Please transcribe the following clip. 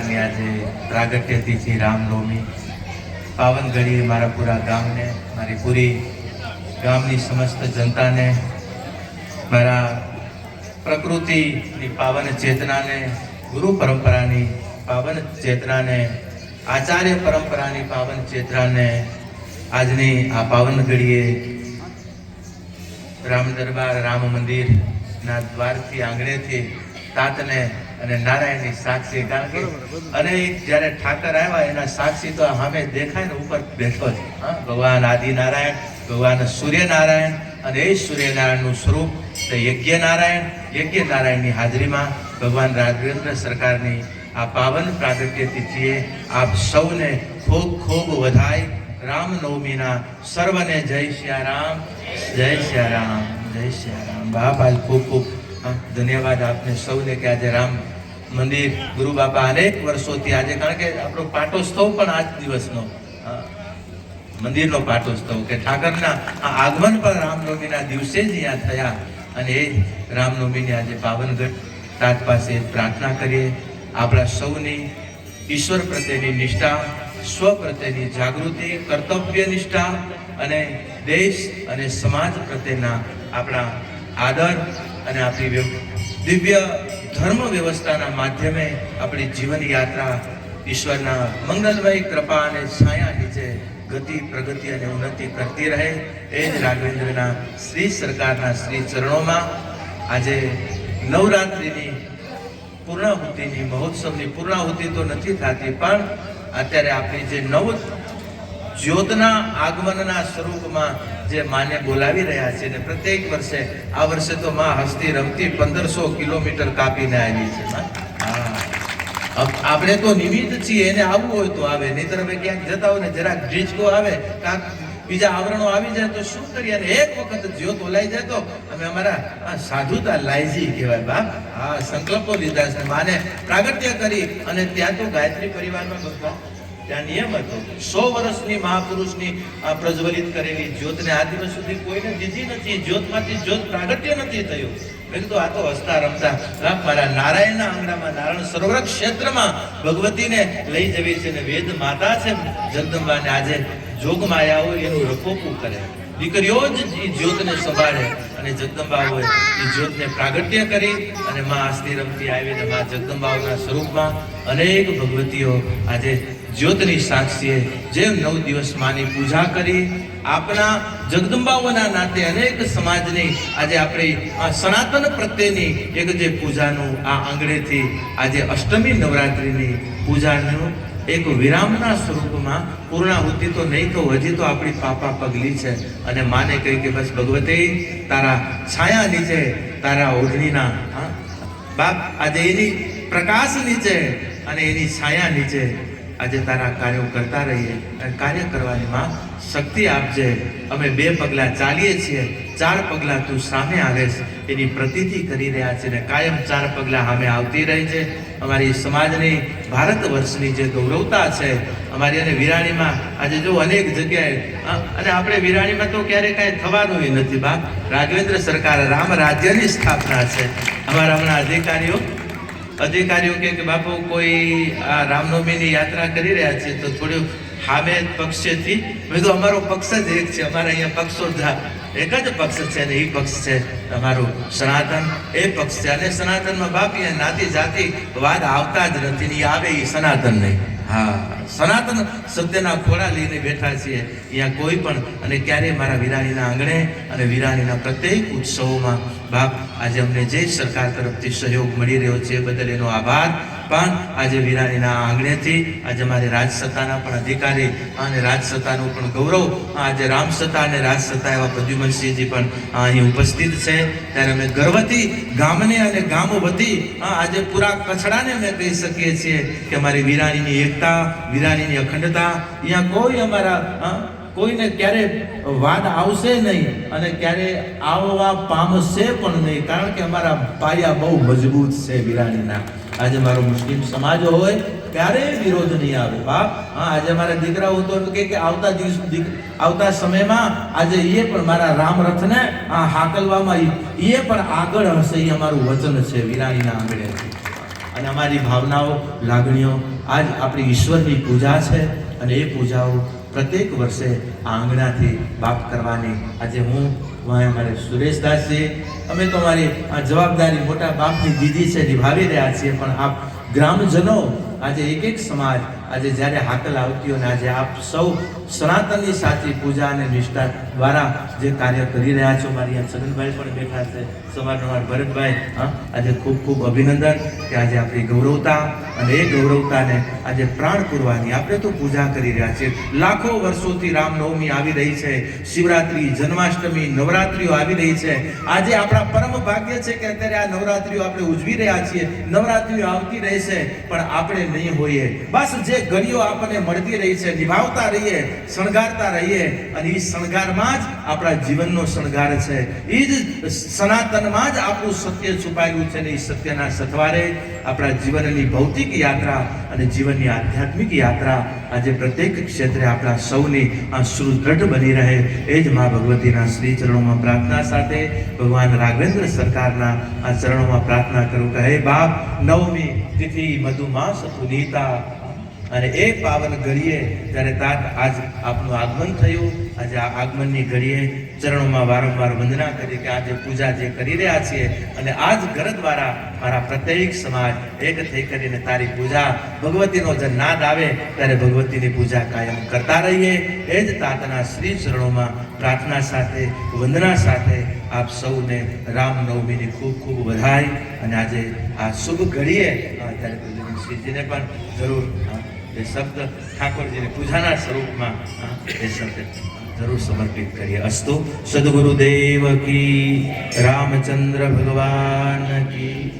સરકારની આજે પ્રાગટ્ય તિથિ રામનવમી પાવન ઘડી મારા પૂરા ગામને, મારી પૂરી ગામની સમસ્ત જનતાને, મારા પ્રકૃતિની પાવન ચેતનાને, ગુરુ પરંપરાની પાવન ચેતનાને, આચાર્ય પરંપરાની પાવન ચેતનાને આજની આ પાવન ઘડીએ રામ દરબાર રામ મંદિરના દ્વારથી આંગણેથી તાતને અને નારાયણની સાક્ષી, કારણ કે અનેક જ્યારે ઠાકર આવ્યા એના સાક્ષી તો સામે દેખાય ને ઉપર બેઠો છે. ભગવાન આદિનારાયણ, ભગવાન સૂર્યનારાયણ, અને એ સૂર્યનારાયણનું સ્વરૂપ યજ્ઞ નારાયણની હાજરીમાં ભગવાન રાઘવેન્દ્ર સરકારની આ પાવન પ્રાગટ્ય તિથિએ આપ સૌને ખૂબ ખૂબ વધાય. રામનવમીના સર્વને જય સિયારામ, જય સિયારામ, જય સિયારામ. બાપ આજ ખૂબ ખૂબ ધન્યવાદ આપને સૌને કે આજે રામ મંદિર ગુરુ બાપા અનેક વર્ષોથી આજે, કારણ કે આપણો પાટોત્સવ પણ આજ દિવસનો મંદિરનો પાટોત્સવ કે ઠાકરના આગમન પણ રામનવમીના દિવસે જ અહીંયા થયા. અને એ રામનવમીની આજે પાવનગઢ તાત પાસે પ્રાર્થના કરીએ આપણા સૌની ઈશ્વર પ્રત્યેની નિષ્ઠા, સ્વ પ્રત્યેની જાગૃતિ, કર્તવ્ય નિષ્ઠા અને દેશ અને સમાજ પ્રત્યેના આપણા આદર અને આપણી દિવ્ય ધર્મ વ્યવસ્થાના માધ્યમે આપણી જીવન યાત્રા ઈશ્વરના મંગલમય કૃપા અને છાયા નીચે ગતિ, પ્રગતિ અને ઉન્નતિ કરતી રહે. એ જ રાઘવેન્દ્રના શ્રી સરકારના શ્રી ચરણોમાં આજે નવરાત્રિની પૂર્ણાહુતિની મહોત્સવની પૂર્ણાહુતિ તો નથી થતી, પણ અત્યારે આપણી જે નવ જ્યોતના આગમનના સ્વરૂપમાં જે માને બોલાવી રહ્યા છે ને પ્રત્યેક વર્ષે, આ વર્ષે તો માં હસતી રમતી 1500 કિલોમીટર કાપીને આવી છે. આપણે તો નિમિત્ત છીએ, એને આવવું હોય તો આવે, નહીતર અમે ક્યાંક જતા હોય ને જરાક ઢીચકો આવે, કાંક બીજા આવરણો આવી જાય તો શું કરીએ? અને એક વખત જ્યોત ઓલાઈ જાય તો અમે અમારા સાધુતા લાયજી કહેવાય. બાપ સંકલ્પો લીધા છે, માને પ્રાગટ્ય કરી. અને ત્યાં તો ગાયત્રી પરિવારમાં બધા ત્યાં નિયમ હતો, 100 વર્ષની મહાપુરુષની પ્રજ્વલિત કરેલી જ્યોતને આ દિવસ સુધી કોઈને દીધી નથી. જ્યોતમાંથી જ્યોત પ્રાગટ્ય નથી થયું. મેં કીધું આ તો હસતા રમતા મારા નારાયણના આંગણામાં, નારાયણ સરોવર ક્ષેત્રમાં ભગવતીને લઈ જવી છે. ને વેદ માતા છે જગદંબાને આજે જોગમાયા હોય એનું રખોપું કરે, દીકરીઓ જ એ જ્યોતને સંભાળે અને જગદંબા હોય એ જ્યોતને પ્રાગટ્ય કરી. અને માં હસતી રમતી આવી ને માં જગદંબાઓના સ્વરૂપમાં અનેક ભગવતીઓ આજે જ્યોતની સાક્ષીએ જેમ 9 દિવસ માની પૂજા કરી. આપણા જગદંબાઓના નાતે અનેક સમાજની આજે આપણી સનાતન પ્રત્યેની એક જે પૂજાનું આ આંગણેથી આજે અષ્ટમી નવરાત્રિની પૂજાનું એક વિરામના સ્વરૂપમાં પૂર્ણાહુતિ તો નહીં તો હજી તો આપણી પાપા પગલી છે. અને માને કહી કે બસ ભગવતી તારા છાયા નીચે, તારા ઓઢણીના બાપ આજે એની પ્રકાશ નીચે અને એની છાયા નીચે આજે તારા કાર્યો કરતા રહીએ. અને કાર્ય કરવાની માં શક્તિ આપજે. અમે 2 પગલાં ચાલીએ છીએ, 4 પગલાં તું સામે આવેશ એની પ્રતીતિ કરી રહ્યા છે. ને કાયમ 4 પગલાં સામે આવતી રહી છે. અમારી સમાજની, ભારત વર્ષની જે ગૌરવતા છે અમારી, અને વિરાણીમાં આજે જો અનેક જગ્યાએ, અને આપણે વિરાણીમાં તો ક્યારેય કાંઈ થવાનું નથી. બાપ રાઘવેન્દ્ર સરકાર રામ રાજ્યની સ્થાપના છે. અમારા હમણાં અધિકારીઓ કે બાપુ કોઈ આ રામનવમીની યાત્રા કરી રહ્યા છે તો થોડું સામે પક્ષેથી, મેં તો અમારો પક્ષ જ એક છે. અમારા અહીંયા પક્ષો એક જ પક્ષ છે, અને એ પક્ષ છે અમારું સનાતન. એ પક્ષ છે. અને સનાતનમાં બાપ અહીંયા નાતી જાતિ વાદ આવતા જ નથી ને આવે એ સનાતન નહીં. સનાતન શબ્દના ખોળા લઈને બેઠા છીએ અહીંયા કોઈ પણ. અને ક્યારેય મારા વિરાણીના આંગણે અને વિરાણીના પ્રત્યેક ઉત્સવોમાં બાપ આજે અમને જે સરકાર તરફથી સહયોગ મળી રહ્યો છે એ બદલ એનો આભાર. પણ આજે વિરાણીના આંગણેથી આજે અમારી રાજસત્તાના પણ અધિકારી અને રાજસત્તાનું પણ ગૌરવ, આજે રામસત્તા અને રાજસત્તા એવા પ્રદ્યુમનસિંહજી પણ અહીં ઉપસ્થિત છે. ત્યારે અમે ગર્વથી ગામને અને ગામો વતી આજે પૂરા કચ્છડાને અમે કહી શકીએ છીએ કે અમારી વિરાણીની એકતા, વિરાણીની અખંડતા, અહીંયા કોઈ અમારા કોઈને ક્યારે વાદ આવશે નહીં અને ક્યારે આવવા પામશે પણ નહીં, કારણ કે અમારા પાયા બહુ મજબૂત છે વિરાણીના. આજે મારો મુસ્લિમ સમાજ હોય ક્યારેય વિરોધ નહીં આવે. બાપ આજે મારા દીકરાઓ તો કે આવતા સમયમાં આજે એ પણ મારા રામ રથને હાકલવામાં એ પણ આગળ હશે, એ અમારું વચન છે વિરાણીના આંગણે. અને અને અમારી ભાવનાઓ લાગણીઓ આજ આપણી ઈશ્વરની પૂજા છે અને એ પૂજાઓ પ્રત્યેક વર્ષે આ આંગણાથી બાપ કરવાની આજે હું અમારે સુરેશદાસજી અમે તો અમારી આ જવાબદારી મોટા બાપની દીદી છે નિભાવી રહ્યા છીએ, પણ આપ ગ્રામજનો આજે એક એક સમાજ આજે જ્યારે હાકલ આવતી હોય ને આજે આપ સૌ સનાતનની સાચી પૂજા અને નિષ્ઠા દ્વારા જે કાર્ય કરી રહ્યા છો, મારી આ છગનભાઈ પણ બેઠા છે, સમાજના ભરતભાઈ, આજે ખૂબ ખૂબ અભિનંદન કે આજે આપણી ગૌરવતા અને એ ગૌરવતાને આજે પ્રાણ પૂરવાની આપણે તો પૂજા કરી રહ્યા છીએ. લાખો વર્ષોથી રામનવમી આવી રહી છે, શિવરાત્રી, જન્માષ્ટમી, નવરાત્રીઓ આવી રહી છે. આજે આપણા પરમ ભાગ્ય છે કે અત્યારે આ નવરાત્રીઓ આપણે ઉજવી રહ્યા છીએ. નવરાત્રીઓ આવતી રહેશે પણ આપણે નહીં હોઈએ. બસ જે ઘડીઓ આપણને મળતી રહી છે નિભાવતા રહીએ, શણગારતા રહીએ અને એ શણગારમાં જ આપણા જીવનનો શણગાર છે. એ જ સનાતનમાં જ આપણું સત્ય છુપાયેલું છે ને એ સત્યના સથવારે આપણા જીવનની ભૌતિક યાત્રા અને જીવનની આધ્યાત્મિક યાત્રા આજે પ્રત્યેક ક્ષેત્રે આપણા સૌની આ સુદૃઢ બની રહે એ જ મા ભગવતીના શ્રી ચરણોમાં પ્રાર્થના સાથે ભગવાન રાઘવેન્દ્ર સરકારના આ ચરણોમાં પ્રાર્થના કરું કે હે બાપ, નવમી તિથિ મધુમાસ પુનીતા અને એ પાવન ઘડીએ જ્યારે તાત આજ આપનું આગમન થયું, આજે આ આગમનની ઘડીએ ચરણોમાં વારંવાર વંદના કરી કે આજે પૂજા જે કરી રહ્યા છીએ અને આજ ઘર દ્વારા મારા પ્રત્યેક સમાજ એક થઈ કરીને તારી પૂજા ભગવતીનો જે નાદ આવે ત્યારે ભગવતીની પૂજા કાયમ કરતા રહીએ એ જ તાતના શ્રી ચરણોમાં પ્રાર્થના સાથે વંદના સાથે આપ સૌને રામનવમીની ખૂબ ખૂબ વધાઈ અને આજે આ શુભ ઘડીએ ત્યારે શ્રીજીને પણ જરૂર એ શબ્દ ઠાકોરજીની પૂજાના સ્વરૂપમાં એ શબ્દ જરૂર સમર્પિત કરીએ. અસ્તુ સદગુરુદેવ કી, રામચંદ્ર ભગવાન કી.